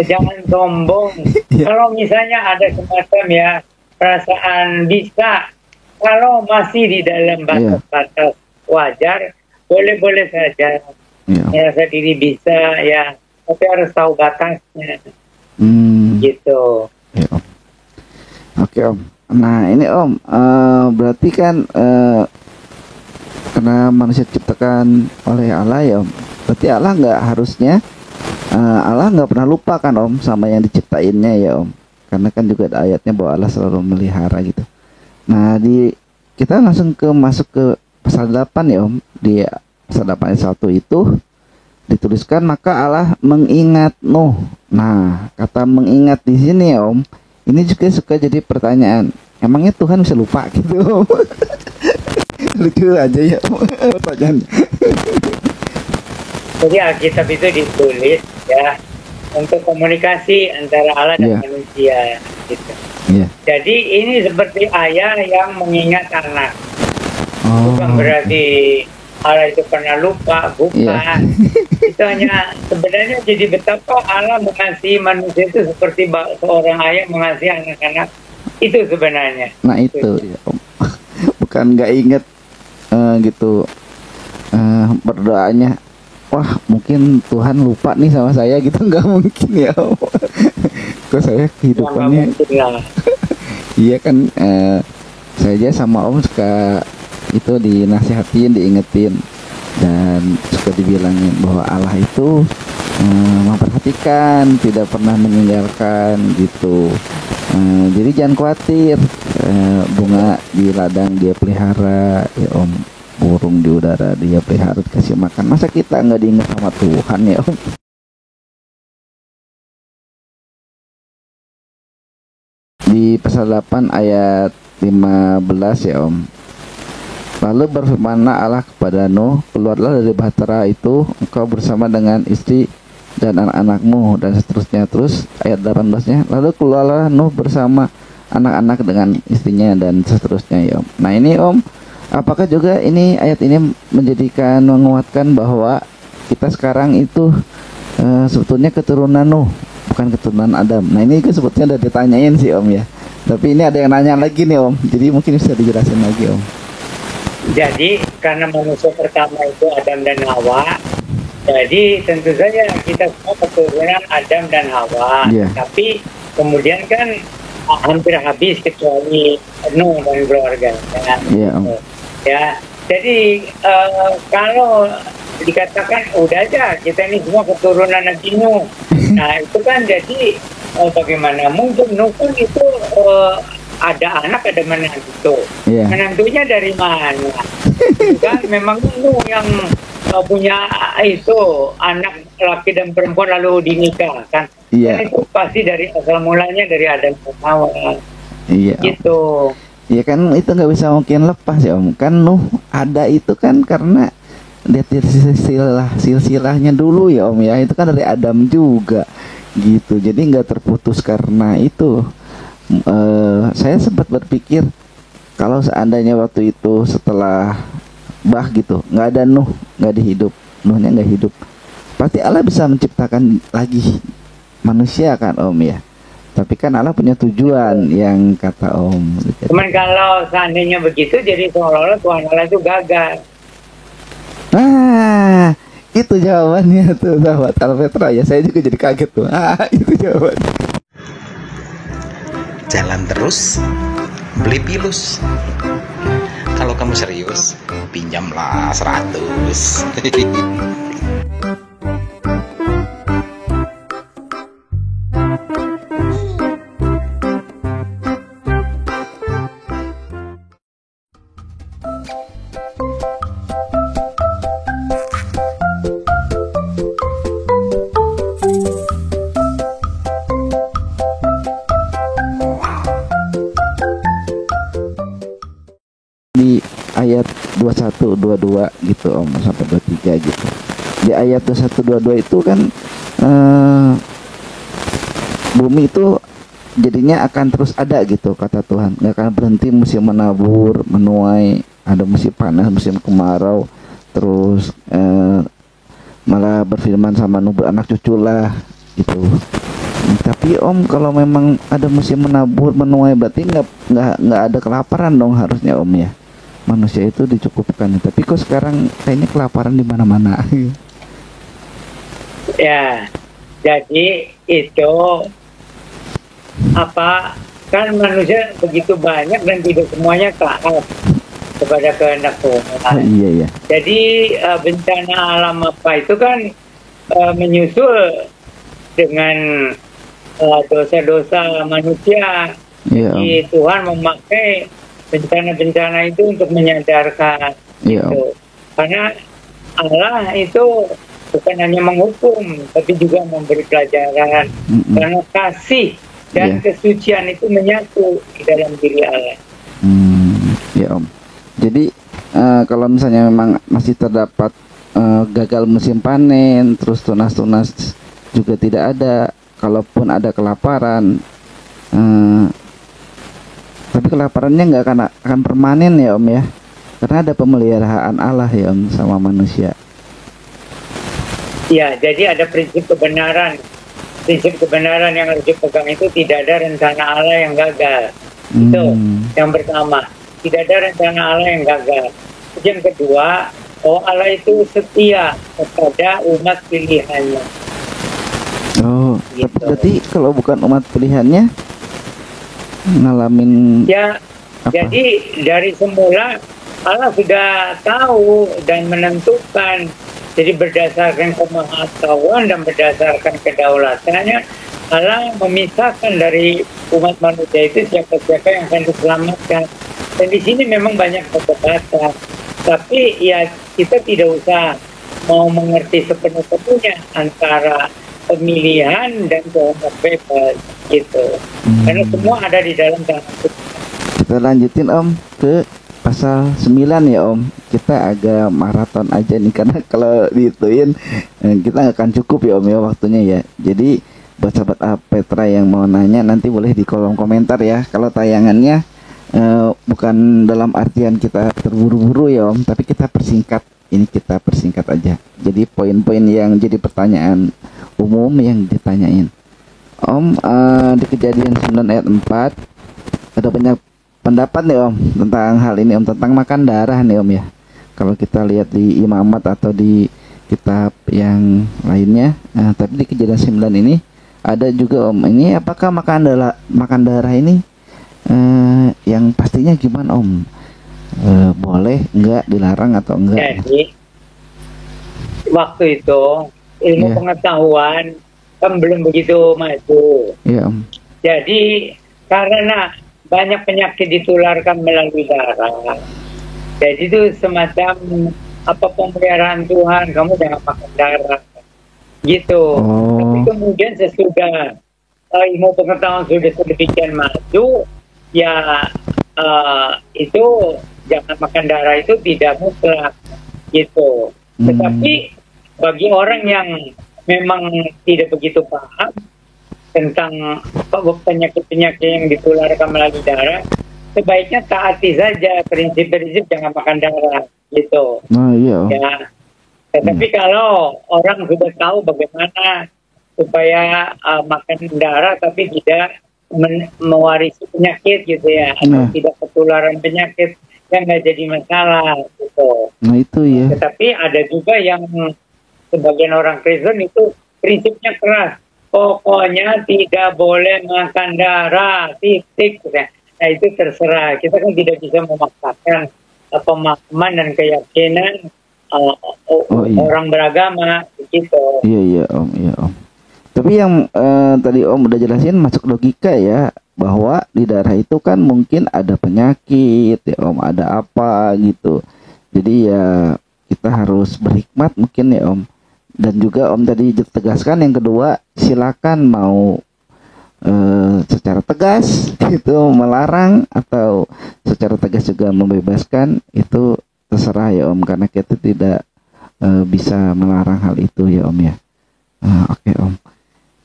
jangan sombong. Kalau misalnya ada semacam ya perasaan bisa, kalau masih di dalam batas wajar, boleh-boleh saja merasa diri bisa ya, tapi harus tahu batasnya Hmm. gitu. Ya, Om. Oke Om. Nah ini Om, berarti kan karena manusia diciptakan oleh Allah ya Om. Berarti Allah nggak harusnya Allah nggak pernah lupa kan Om sama yang diciptainnya ya Om. Karena kan juga ada ayatnya bahwa Allah selalu melihara gitu. Nah kita langsung masuk ke pasal 8 ya Om. Di pasal 8 ayat 1 itu dituliskan maka Allah mengingat Nuh. Nah, kata mengingat di sini ya Om, ini juga suka jadi pertanyaan. Emangnya Tuhan bisa lupa gitu Om? Lucu aja ya Om pertanyaan. Jadi Alkitab itu ditulis ya untuk komunikasi antara Allah dan Iya. manusia gitu. Iya. Jadi ini seperti ayah yang mengingat anak. Oh. Bukan berarti Allah itu pernah lupa, bukan. Iya. Itu hanya sebenarnya jadi betapa Allah mengasihi manusia itu seperti seorang ayah mengasihi anak-anak. Itu sebenarnya. Nah itu ya Om. Bukan nggak inget gitu berdoanya. Wah mungkin Tuhan lupa nih sama saya gitu, nggak mungkin ya Om. Kok saya kehidupannya iya kan saya aja sama Om suka itu dinasihatin, diingetin dan suka dibilangin bahwa Allah itu memperhatikan, tidak pernah meninggalkan gitu. Jadi jangan khawatir, bunga di ladang dia pelihara ya Om, burung di udara dia pelihara, kasih makan. Masa kita nggak diingat sama Tuhan ya Om? Di pasal 8 ayat 15 ya Om. Lalu berfirmanlah Allah kepada Nuh, keluarlah dari bahtera itu engkau bersama dengan istri dan anak-anakmu, dan seterusnya. Terus ayat 18-nya, lalu keluarlah Nuh bersama anak-anak dengan istrinya, dan seterusnya ya Om. Nah ini Om, apakah juga ini ayat ini menguatkan bahwa kita sekarang itu sebetulnya keturunan Nuh, bukan keturunan Adam. Nah ini juga sebetulnya udah ditanyain sih Om ya. Tapi ini ada yang nanya lagi nih Om, jadi mungkin bisa dijelasin lagi Om. Jadi karena manusia pertama itu Adam dan Hawa, jadi tentu saja kita semua keturunan Adam dan Hawa. Iya. Tapi kemudian kan hampir habis kecuali Nuh dan keluarganya. Iya Om. Ya, jadi kalau dikatakan udah aja kita ini semua keturunan Nabi Nuh. Nah itu kan jadi bagaimana mungkin Nuh pun itu ada anak, ada menantu. Iya. Menantunya dari mana? Kan memang Nuh yang punya itu anak laki dan perempuan lalu dinikahkan. Iya. Dan itu pasti dari asal mulanya dari Adam dan Hawa. Iya Om. Gitu. Ya kan itu nggak bisa mungkin lepas ya Om. Kan Nuh ada itu kan karena dia silsilahnya dulu ya Om ya. Itu kan dari Adam juga gitu. Jadi nggak terputus karena itu. Saya sempat berpikir kalau seandainya waktu itu setelah gitu nggak ada Nuh, Nuhnya nggak hidup, pasti Allah bisa menciptakan lagi manusia kan Om ya. Tapi kan Allah punya tujuan yang kata Om. Cuman kalau seandainya begitu, jadi seolah-olah Tuhan Allah itu gagal. Nah, itu jawabannya tuh sahabat Alpetra ya. Saya juga jadi kaget tuh. Itu jawabannya. Jalan terus, beli pilus. Kalau kamu serius, pinjamlah 100. Di ayat 21, 22 gitu Om, sampai 23 gitu. Di ayat 21, 22 itu kan bumi itu jadinya akan terus ada gitu kata Tuhan. Nggak akan berhenti musim menabur, menuai, ada musim panas, musim kemarau. Terus malah berfirman sama Nuh, beranak cucu lah gitu. Tapi Om, kalau memang ada musim menabur, menuai, berarti nggak ada kelaparan dong harusnya Om ya. Manusia itu dicukupkan, tapi kok sekarang kayaknya kelaparan di mana-mana. Ya, Jadi itu apa, kan manusia begitu banyak dan tidak semuanya taat kepada kehendak Oh, Tuhan. iya ya. Jadi bencana alam apa itu kan menyusul dengan dosa-dosa manusia. Iya Om. Jadi Tuhan memakai bencana-bencana itu untuk menyadarkan Iya Om. itu. Karena Allah itu bukan hanya menghukum, tapi juga memberi pelajaran. Mm-mm. Karena kasih dan Iya. kesucian itu menyatu di dalam diri Allah. Ya Om. Jadi kalau misalnya memang masih terdapat gagal musim panen, terus tunas-tunas juga tidak ada, kalaupun ada kelaparan, tapi kelaparannya nggak akan permanen ya Om ya, karena ada pemeliharaan Allah ya Om sama manusia. Ya, jadi ada prinsip kebenaran. Prinsip kebenaran yang harus dipegang itu tidak ada rencana Allah yang gagal. Itu yang pertama. Tidak ada rencana Allah yang gagal. Yang kedua, Allah itu setia kepada umat pilihannya. Oh, Gitu. tapi berarti kalau bukan umat pilihannya ngalamin Ya, apa? jadi dari semula Allah sudah tahu dan menentukan. Jadi berdasarkan kemahatauan dan berdasarkan kedaulatannya, Allah memisahkan dari umat manusia itu siapa-siapa yang akan diselamatkan. Dan di sini memang banyak perdebatan. Tapi ya kita tidak usah mau mengerti sepenuh-penuhnya antara pemilihan dan kehendak bebas gitu. Karena semua ada di dalam tangan Tuhan. Kita lanjutin Om ke pasal 9 ya Om. Kita agak maraton aja nih, karena kalau dihituin kita nggak akan cukup ya Om ya waktunya ya. Jadi buat sahabat Petra yang mau nanya nanti boleh di kolom komentar ya. Kalau tayangannya bukan dalam artian kita terburu-buru ya Om, tapi kita persingkat. Ini kita persingkat aja. Jadi poin-poin yang jadi pertanyaan umum yang ditanyain. Om, di Kejadian 9 ayat 4 ada banyak pendapat nih Om tentang hal ini Om, tentang makan darah nih Om ya. Kalau kita lihat di Imamat atau di kitab yang lainnya, tapi di Kejadian 9 ini ada juga Om. Ini apakah makan darah ini yang pastinya gimana Om? Boleh, enggak, dilarang atau enggak? Jadi waktu itu ilmu Iya. pengetahuan kan belum begitu maju. Iya Om. Jadi karena banyak penyakit ditularkan melalui darah. Jadi itu semacam apa pemeliharaan Tuhan, kamu jangan makan darah. Gitu. Oh. Tapi kemudian sesudah ilmu pengetahuan sudah sedemikian maju, ya itu jangan makan darah itu tidak mutlak gitu. Tetapi bagi orang yang memang tidak begitu paham tentang penyakit-penyakit yang ditularkan melalui darah, sebaiknya taati saja prinsip-prinsip jangan makan darah gitu. Oh iya Om. Ya. Tetapi kalau orang sudah tahu bagaimana supaya makan darah tapi tidak mewarisi penyakit gitu ya, atau tidak ketularan penyakit, yang nggak jadi masalah gitu. Nah itu ya. Tetapi ada juga yang sebagian orang Kristen itu prinsipnya keras. Pokoknya tidak boleh makan darah, titik. Nah itu terserah. Kita kan tidak bisa memaksakan pemahaman dan keyakinan iya. orang beragama gitu. Iya Om, iya Om. Tapi yang tadi Om udah jelasin masuk logika ya, bahwa di darah itu kan mungkin ada penyakit ya Om, ada apa gitu. Jadi ya kita harus berhikmat mungkin ya Om. Dan juga Om tadi tegaskan yang kedua, silakan mau secara tegas itu melarang atau secara tegas juga membebaskan, itu terserah ya Om, karena kita tidak bisa melarang hal itu ya Om ya. Oke Om,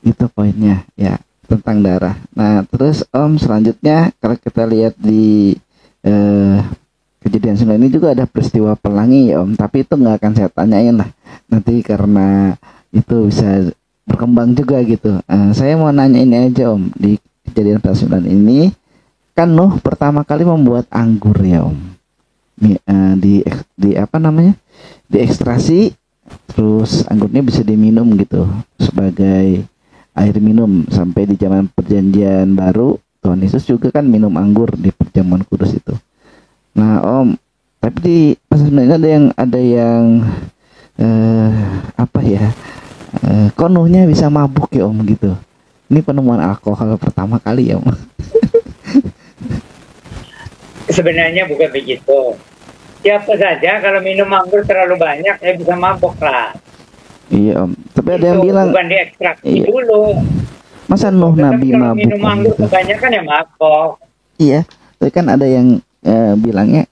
itu poinnya ya tentang darah. Nah terus Om, selanjutnya kalau kita lihat di Kejadian 9 ini juga ada peristiwa pelangi ya Om, tapi itu nggak akan saya tanyain lah nanti karena itu bisa berkembang juga gitu. Saya mau nanya ini aja Om, di Kejadian 9 ini kan Nuh pertama kali membuat anggur ya Om. Di apa namanya, diekstrasi Terus anggurnya bisa diminum gitu sebagai air minum sampai di zaman perjanjian baru. Tuhan Yesus juga kan minum anggur di perjamuan kudus itu. Nah Om, tapi di pasal 9 ada yang apa ya? Kok Nuhnya bisa mabuk ya Om gitu. Ini penemuan alkohol pertama kali ya Om. Sebenarnya bukan begitu. Siapa saja kalau minum anggur terlalu banyak, ya bisa mabok lah. Iya Om. Tapi ada yang Itu bilang bukan diekstraksi iya. dulu. Masa Nuh Tapi Nabi kalau mabuk minum Om, anggur gitu. kebanyakan ya mabok. Iya. Tapi kan ada yang bilangnya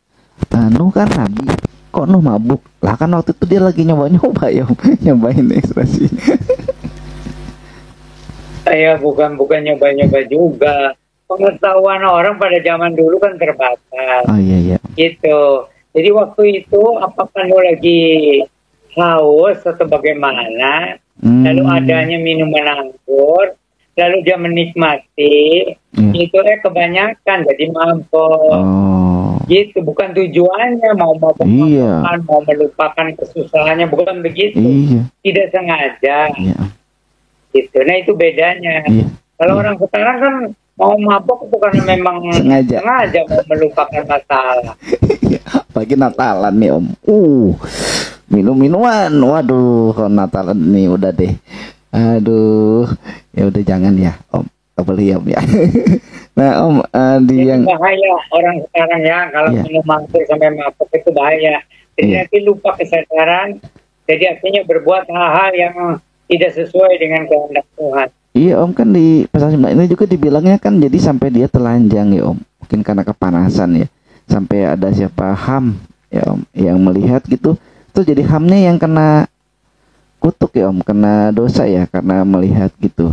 Nuh kan Nabi. Kok Nuh mabuk? Lah kan waktu itu dia lagi nyoba-nyoba ya Om. Nyobain ekstrasi. Saya bukan nyoba-nyoba juga. Pengetahuan orang pada zaman dulu kan terbatas. Oh iya. Gitu. Jadi waktu itu apakah Nuh lagi haus atau bagaimana? Lalu adanya minuman anggur, lalu dia menikmati, itu kebanyakan jadi mabok. Oh. Gitu, bukan tujuannya mau mabok, Iya. mau melupakan kesusahannya, bukan begitu. Iya. Tidak sengaja. Iya. Gitu. Nah itu bedanya. Iya. Kalau orang sekarang kan mau mabok itu karena memang Sengaja. mau melupakan masalah. Pagi Natalan nih Om. Minum-minuman. Waduh, kalau Natalan nih udah deh. Aduh, ya udah jangan ya Om. Tak boleh ya Om ya. Nah Om, di Itu yang bahaya orang sekarang ya kalau Iya. minum anggur sampai mabok itu bahaya. Jadi Iya. nanti lupa kesadaran. Jadi akhirnya berbuat hal-hal yang tidak sesuai dengan kehendak Tuhan. iya Om, kan di pasal 9 ini juga dibilangnya kan jadi sampai dia telanjang ya Om. Mungkin karena kepanasan ya. Sampai ada siapa Ham ya Om yang melihat gitu. Itu jadi Hamnya yang kena kutuk ya Om, kena dosa ya karena melihat gitu.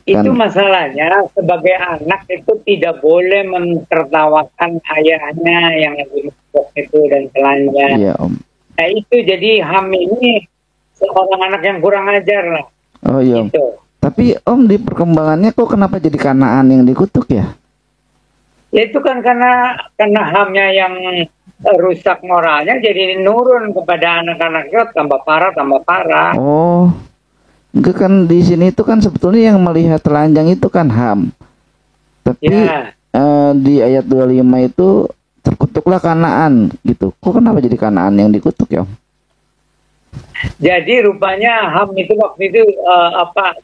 Itu masalahnya sebagai anak itu tidak boleh mentertawakan ayahnya yang lagi mabok itu dan telanjang. Iya Om. Nah itu jadi Ham ini seorang anak yang kurang ajar lah. Oh iya Om. Gitu. Tapi Om di perkembangannya kok kenapa jadi Kanaan yang dikutuk ya? Ya itu kan karena Hamnya yang rusak moralnya jadi nurun kepada anak-anaknya tambah parah. Oh, enggak kan di sini itu kan sebetulnya yang melihat telanjang itu kan Ham. Tapi Ya. Di ayat 25 itu terkutuklah Kanaan gitu. Kok kenapa jadi Kanaan yang dikutuk ya Om? Jadi rupanya Ham itu waktu itu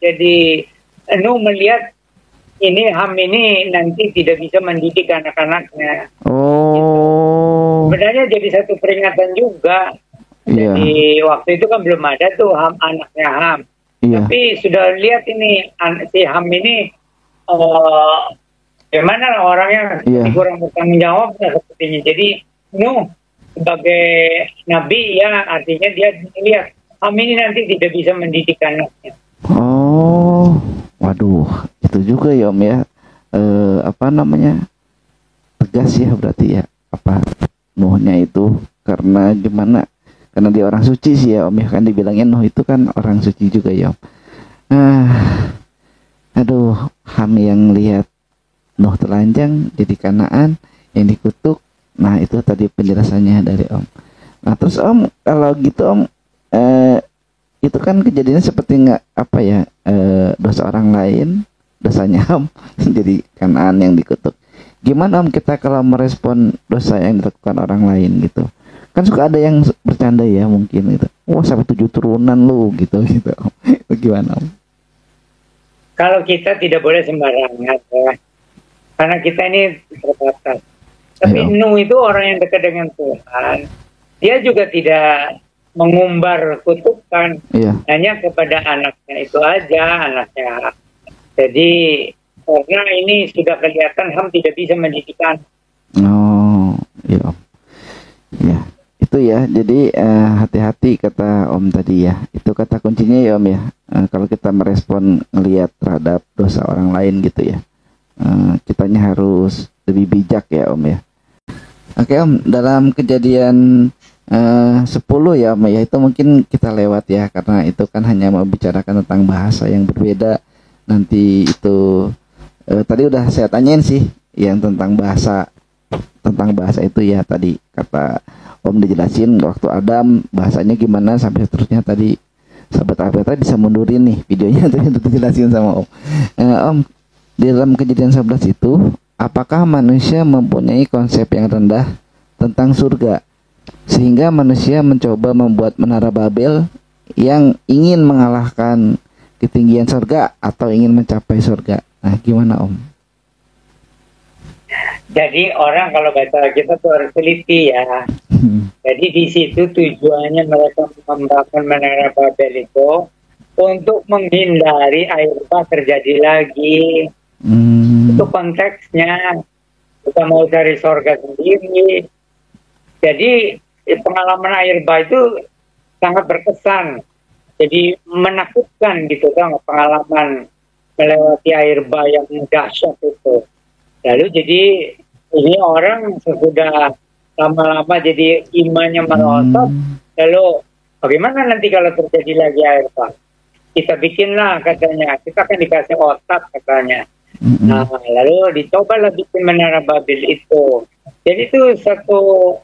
jadi Nuh melihat ini Ham ini nanti tidak bisa mendidik anak-anaknya. Oh, Sebenarnya jadi satu peringatan juga. iya, Jadi waktu itu kan belum ada tuh anaknya Ham. iya, Tapi sudah lihat ini si Ham ini gimana orangnya Iya. kurang bertanggung jawab sepertinya. Jadi Nuh sebagai nabi ya artinya dia lihat Ham ini nanti tidak bisa mendidik anaknya. oh, waduh, itu juga ya Om ya. Apa namanya? Tegas ya berarti ya. Apa Nuhnya itu karena gimana? Karena dia orang suci sih ya Om ya, kan dibilangnya Nuh itu kan orang suci juga ya Om. Aduh, Ham yang lihat Nuh telanjang jadi Kanaan yang dikutuk. Nah itu tadi penjelasannya dari Om. Nah terus Om, kalau gitu Om, itu kan kejadiannya seperti nggak apa ya, dosa orang lain, dosanya Om jadi Kanaan yang dikutuk. Gimana Om kita kalau merespon dosa yang dilakukan orang lain gitu? Kan suka ada yang bercanda ya mungkin gitu. Wah sampai 7 turunan lu gitu Om. Itu gimana Om? Kalau kita tidak boleh sembarangan ya. Karena kita ini terbatas. Tapi Ayo. Nuh itu orang yang dekat dengan Tuhan. Dia juga tidak mengumbar kutukan. Iya. Hanya kepada anaknya itu aja, anaknya. Jadi karena ini sudah kelihatan Ham tidak bisa mendidikan. Oh, iya Om. Ya, itu ya. Jadi hati-hati kata Om tadi ya. Itu kata kuncinya ya Om ya. Kalau kita merespon ngelihat terhadap dosa orang lain gitu ya. Kitanya harus lebih bijak ya Om ya. Oke Om, dalam kejadian 10 ya Om ya, itu mungkin kita lewat ya karena itu kan hanya membicarakan tentang bahasa yang berbeda. Nanti itu tadi udah saya tanyain sih yang tentang bahasa tentang bahasa itu ya, tadi kata Om dijelasin waktu Adam bahasanya gimana sampai seterusnya. Tadi sahabat Alpetra bisa mundurin nih videonya tadi untuk dijelasin sama Om. Om, di dalam Kejadian 11 itu, apakah manusia mempunyai konsep yang rendah tentang surga sehingga manusia mencoba membuat menara Babel yang ingin mengalahkan ketinggian surga atau ingin mencapai surga? Nah, gimana Om? Jadi orang kalau baca kita tuh harus teliti ya. Jadi di situ tujuannya mereka membangun menara Babel itu untuk menghindari air bah terjadi lagi. Itu konteksnya. Kita mau cari surga sendiri. Jadi pengalaman air bah itu sangat berkesan. Jadi menakutkan gitu kan, pengalaman melewati air bah yang dahsyat itu. Lalu jadi ini orang sesudah lama-lama jadi imannya merosot. Lalu bagaimana nanti kalau terjadi lagi air bah? Kita bikinlah katanya, kita akan dikasih otak katanya. Nah, lalu dicobalah bikin menara Babel itu. Jadi itu satu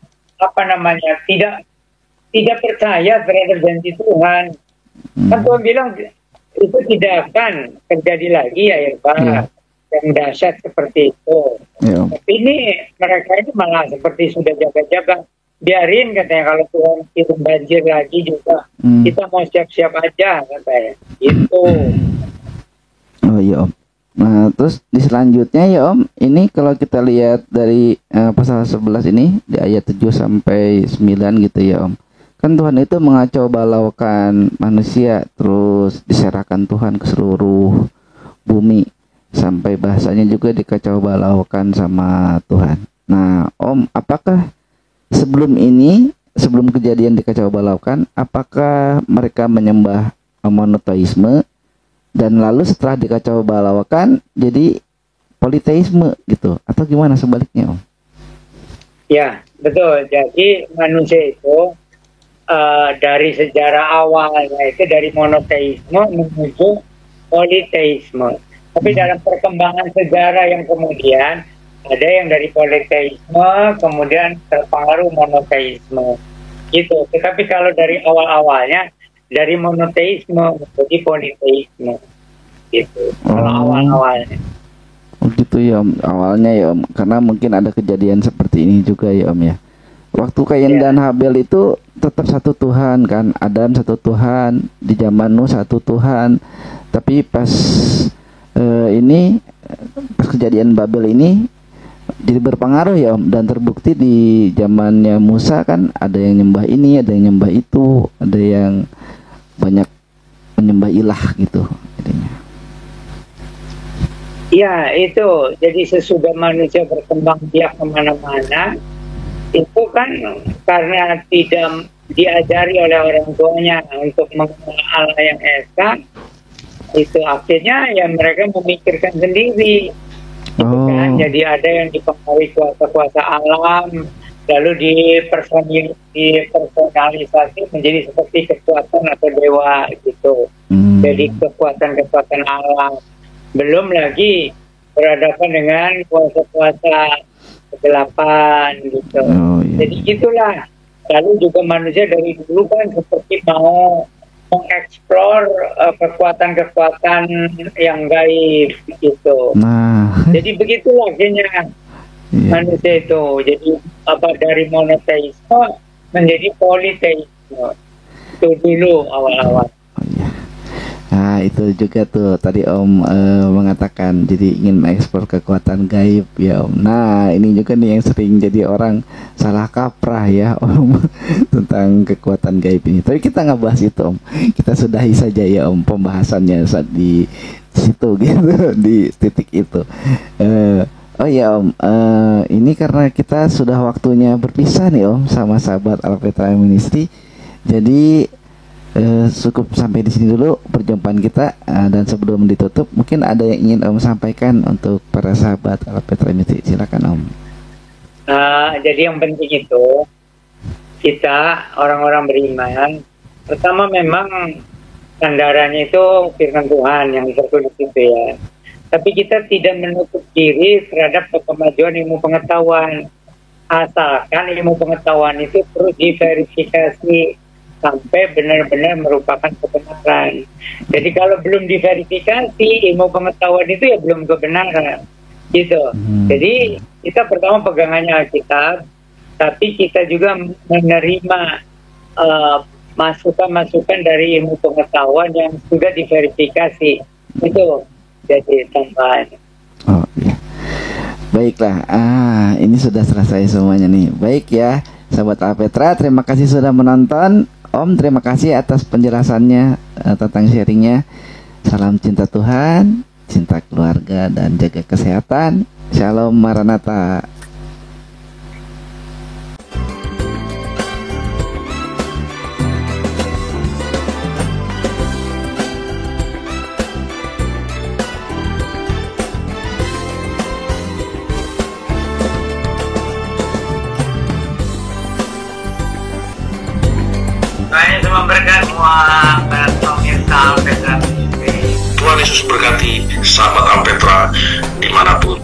tidak percaya terhadap janji Tuhan. Kan Tuhan bilang itu tidak akan terjadi lagi air bah yang dahsyat seperti itu. Tapi ini mereka ini malah seperti sudah jaga-jaga. Biarin katanya kalau Tuhan kirim banjir lagi juga, kita mau siap-siap aja katanya. Gitu. Oh iya Om. Nah terus di selanjutnya ya Om, ini kalau kita lihat dari pasal 11 ini di ayat 7 sampai 9 gitu ya Om. Kan Tuhan itu mengacau balaukan manusia, terus diserahkan Tuhan ke seluruh bumi. Sampai bahasanya juga dikacau balaukan sama Tuhan. Nah Om, apakah sebelum ini, sebelum kejadian dikacau balaukan, apakah mereka menyembah monoteisme, dan lalu setelah dikacau balaukan jadi politeisme gitu, atau gimana sebaliknya Om? Ya betul, jadi manusia itu dari sejarah awalnya itu dari monoteisme menuju politeisme. Tapi dalam perkembangan sejarah yang kemudian ada yang dari politeisme kemudian terpengaruh monoteisme gitu. Tetapi kalau dari awal-awalnya dari monoteisme menjadi politeisme gitu. Kalau awal-awalnya. Oh gitu ya Om, awalnya ya Om, karena mungkin ada kejadian seperti ini juga ya Om ya. Waktu Kain dan Habel itu tetap satu Tuhan kan, Adam satu Tuhan, di zaman Nuh satu Tuhan. Tapi pas pas kejadian Babel ini jadi berpengaruh ya Om, dan terbukti di zamannya Musa kan ada yang nyembah ini, ada yang nyembah itu, ada yang banyak menyembah ilah gitu jadinya. Iya itu, jadi sesudah manusia berkembang biak kemana-mana, itu kan karena tidak diajari oleh orang tuanya untuk mengenal Allah yang esa, itu akhirnya ya mereka memikirkan sendiri. Gitu kan? Jadi ada yang dipengaruhi kuasa-kuasa alam, lalu dipersonalisasi menjadi seperti kekuatan atau dewa gitu. Jadi kekuatan-kekuatan alam. Belum lagi berhadapan dengan kuasa-kuasa kegelapan gitu. Jadi gitulah. Lalu juga manusia dari dulu kan seperti mau mengeksplor kekuatan-kekuatan yang gaib gitu. Jadi begitulah akhirnya manusia itu. Jadi dari monoteisme menjadi politeisme. Itu dulu awal-awal. Nah itu juga tuh tadi Om mengatakan jadi ingin mengeksplor kekuatan gaib ya Om. Nah ini juga nih yang sering jadi orang salah kaprah ya Om tentang kekuatan gaib ini. Tapi kita nggak bahas itu Om. Kita sudahi saja ya Om pembahasannya saat di situ gitu, di titik itu. Oh ya Om, ini karena kita sudah waktunya berpisah nih Om sama sahabat Alpetra Ministry. Jadi cukup sampai di sini dulu perjumpaan kita, dan sebelum ditutup mungkin ada yang ingin Om sampaikan untuk para sahabat Alpetra Ministry. Silakan Om. Jadi yang penting itu kita orang-orang beriman, pertama memang sandarannya itu firman Tuhan yang tertulis itu ya. Tapi kita tidak menutup diri terhadap kemajuan ilmu pengetahuan. asalkan ilmu pengetahuan itu terus diverifikasi sampai benar-benar merupakan kebenaran. Jadi kalau belum diverifikasi ilmu pengetahuan itu ya belum kebenaran, gitu. Jadi kita pertama pegangannya Alkitab, tapi kita juga menerima masukan-masukan dari ilmu pengetahuan yang sudah diverifikasi. Itu jadi tambahan. Oh iya. Baiklah, ini sudah selesai semuanya nih. Baik ya, sahabat Alpetra, terima kasih sudah menonton. Om, terima kasih atas penjelasannya tentang sharingnya. Salam cinta Tuhan, cinta keluarga, dan jaga kesehatan. Shalom Maranatha. Saya semua berkat semua pemirsa Alpetra TV. Tuhan Yesus berkati sahabat Alpetra dimanapun